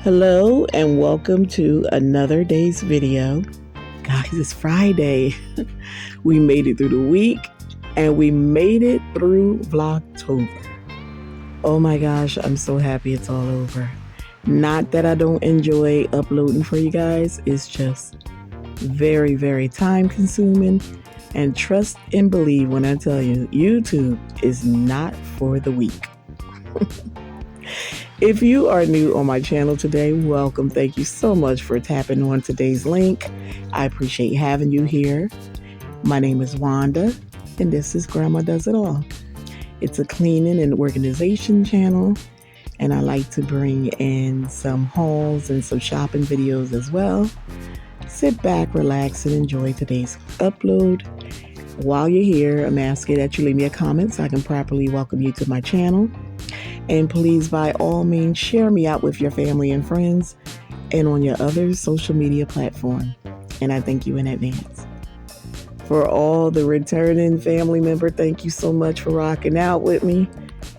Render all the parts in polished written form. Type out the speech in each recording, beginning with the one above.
Hello and welcome to another day's video. Guys, it's Friday. We made it through the week and we made it through Vlogtober. Oh my gosh, I'm so happy it's all over. Not that I don't enjoy uploading for you guys. It's just very, very time consuming. And trust and believe when I tell you, YouTube is not for the weak. If you are new on my channel today, welcome. Thank you so much for tapping on today's link. I appreciate having you here. My name is Wanda, and this is Grandma Does It All. It's a cleaning and organization channel, and I like to bring in some hauls and some shopping videos as well. Sit back, relax, and enjoy today's upload. While you're here, I'm asking that you leave me a comment so I can properly welcome you to my channel. And please, by all means, share me out with your family and friends and on your other social media platform. And I thank you in advance. For all the returning family member, thank you so much for rocking out with me.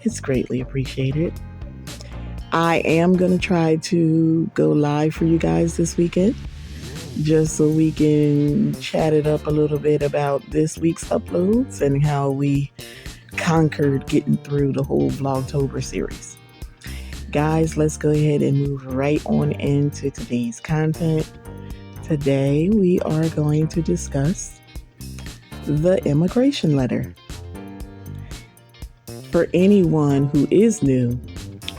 It's greatly appreciated. I am going to try to go live for you guys this weekend, just so we can chat it up a little bit about this week's uploads and how we conquered getting through the whole Vlogtober series. Guys, let's go ahead and move right on into today's content. Today we are going to discuss the immigration letter. For anyone who is new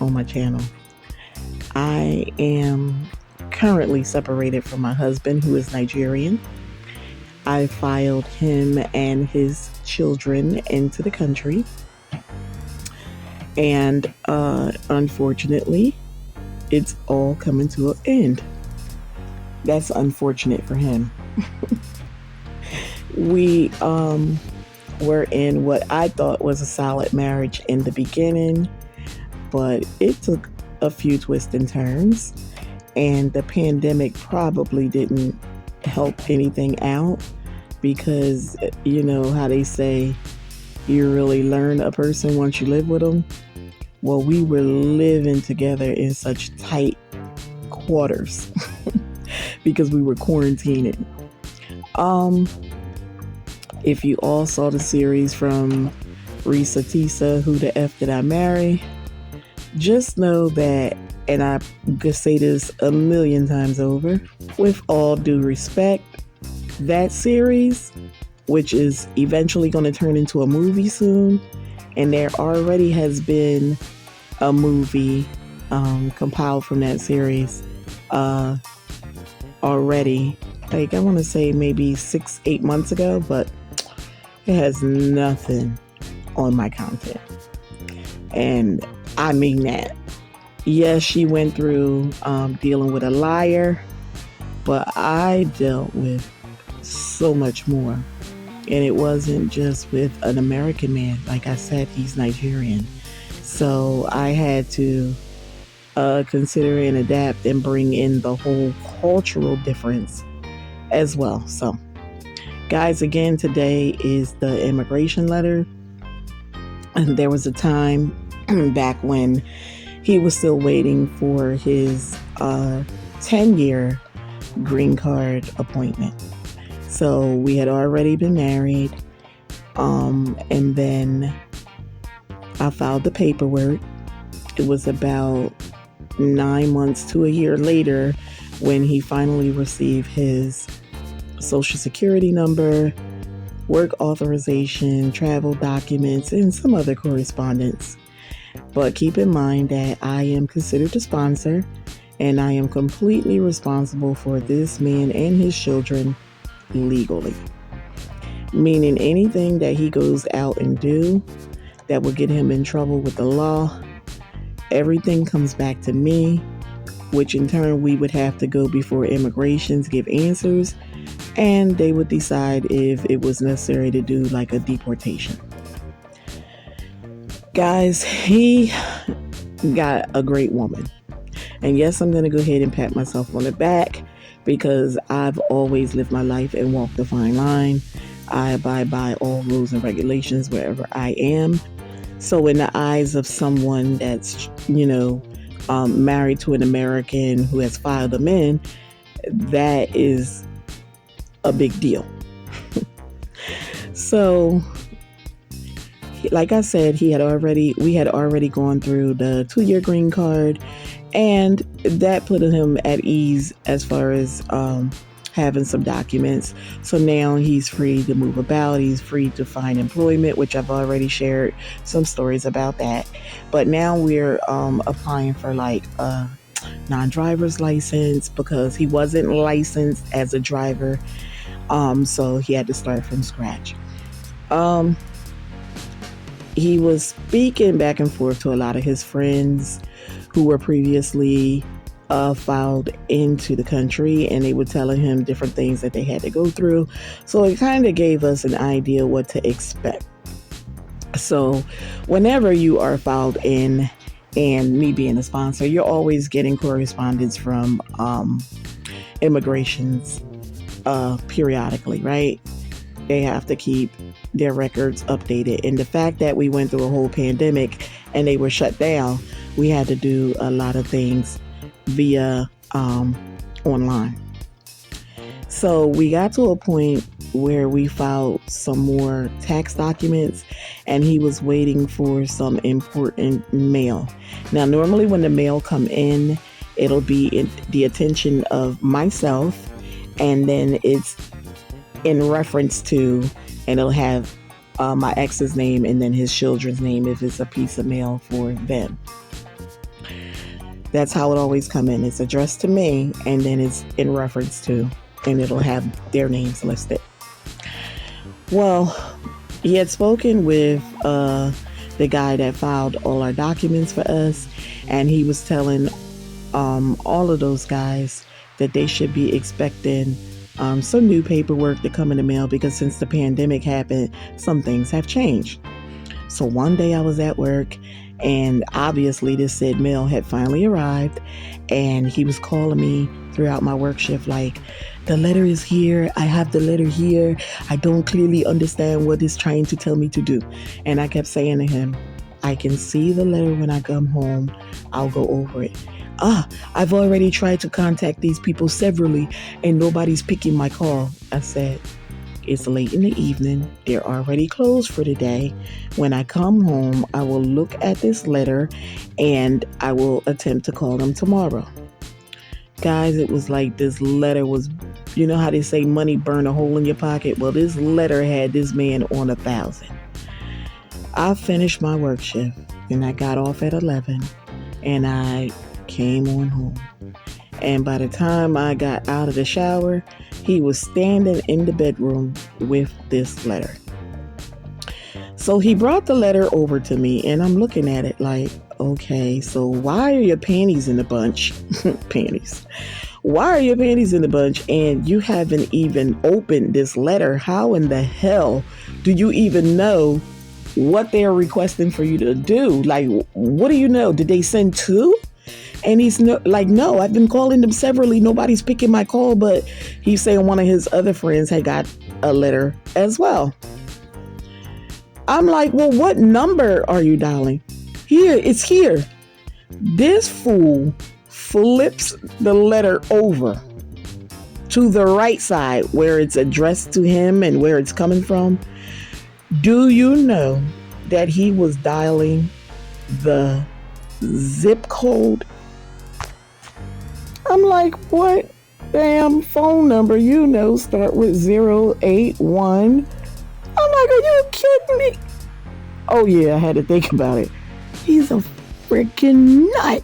on my channel, I am currently separated from my husband, who is Nigerian. I filed him and his children into the country, and unfortunately it's all coming to an end. That's unfortunate for him. We were in what I thought was a solid marriage in the beginning, but it took a few twists and turns, and the pandemic probably didn't help anything out, because you know how they say you really learn a person once you live with them. Well, we were living together in such tight quarters because we were quarantining. If you all saw the series from Risa Tisa, Who the F Did I Marry? Just know that, and I could say this a million times over, with all due respect, that series, which is eventually going to turn into a movie soon, and there already has been a movie compiled from that series already, like I want to say maybe 6-8 months ago, but it has nothing on my content. And I mean that. Yes, she went through dealing with a liar, but I dealt with so much more. And it wasn't just with an American man. Like I said, he's Nigerian. So I had to consider and adapt and bring in the whole cultural difference as well. So, guys, again, today is the immigration letter. And there was a time back when he was still waiting for his 10-year green card appointment. So we had already been married, and then I filed the paperwork. It was about 9 months to a year later when he finally received his social security number, work authorization, travel documents, and some other correspondence. But keep in mind that I am considered a sponsor, and I am completely responsible for this man and his children legally. Meaning anything that he goes out and do that will get him in trouble with the law, everything comes back to me, which in turn we would have to go before immigration to give answers, and they would decide if it was necessary to do like a deportation. Guys, he got a great woman. And yes, I'm going to go ahead and pat myself on the back, because I've always lived my life and walked the fine line. I abide by all rules and regulations wherever I am. So in the eyes of someone that's, married to an American who has filed them in, that is a big deal. So, like I said, we had already gone through the 2-year green card, and that put him at ease as far as having some documents. So now he's free to move about. He's free to find employment, which I've already shared some stories about that. But now we're applying for like a non-driver's license because he wasn't licensed as a driver. So he had to start from scratch. He was speaking back and forth to a lot of his friends who were previously filed into the country, and they were telling him different things that they had to go through. So it kind of gave us an idea what to expect. So whenever you are filed in, and me being a sponsor, you're always getting correspondence from immigrations periodically, right? They have to keep their records updated. And the fact that we went through a whole pandemic and they were shut down, we had to do a lot of things via online. So we got to a point where we filed some more tax documents, and he was waiting for some important mail. Now, normally when the mail come in, it'll be in the attention of myself, and then it's in reference to, and it'll have my ex's name and then his children's name if it's a piece of mail for them. That's how it always come in. It's addressed to me, and then it's in reference to, and it'll have their names listed. Well, he had spoken with the guy that filed all our documents for us, and he was telling all of those guys that they should be expecting some new paperwork to come in the mail, because since the pandemic happened, some things have changed. So one day I was at work, and obviously this said mail had finally arrived, and he was calling me throughout my work shift like, the letter is here, I have the letter here, I don't clearly understand what it's trying to tell me to do. And I kept saying to him, I can see the letter when I come home, I'll go over it. I've already tried to contact these people severally and nobody's picking my call. I said, it's late in the evening, they're already closed for the day. When I come home, I will look at this letter and I will attempt to call them tomorrow. Guys, it was like this letter was, you know how they say money burn a hole in your pocket? Well, this letter had this man on 1,000. I finished my work shift and I got off at 11 and I came on home. And by the time I got out of the shower, he was standing in the bedroom with this letter. So he brought the letter over to me, and I'm looking at it like, okay, so why are your panties in a bunch? Panties. Why are your panties in a bunch? And you haven't even opened this letter. How in the hell do you even know what they're requesting for you to do? Like, what do you know? Did they send two? And he's like, no, I've been calling them severally. Nobody's picking my call. But he's saying one of his other friends had got a letter as well. I'm like, well, what number are you dialing? Here, it's here. This fool flips the letter over to the right side where it's addressed to him and where it's coming from. Do you know that he was dialing the zip code? I'm like, what damn phone number, start with 081? I'm like, are you kidding me? Oh yeah, I had to think about it. He's a freaking nut.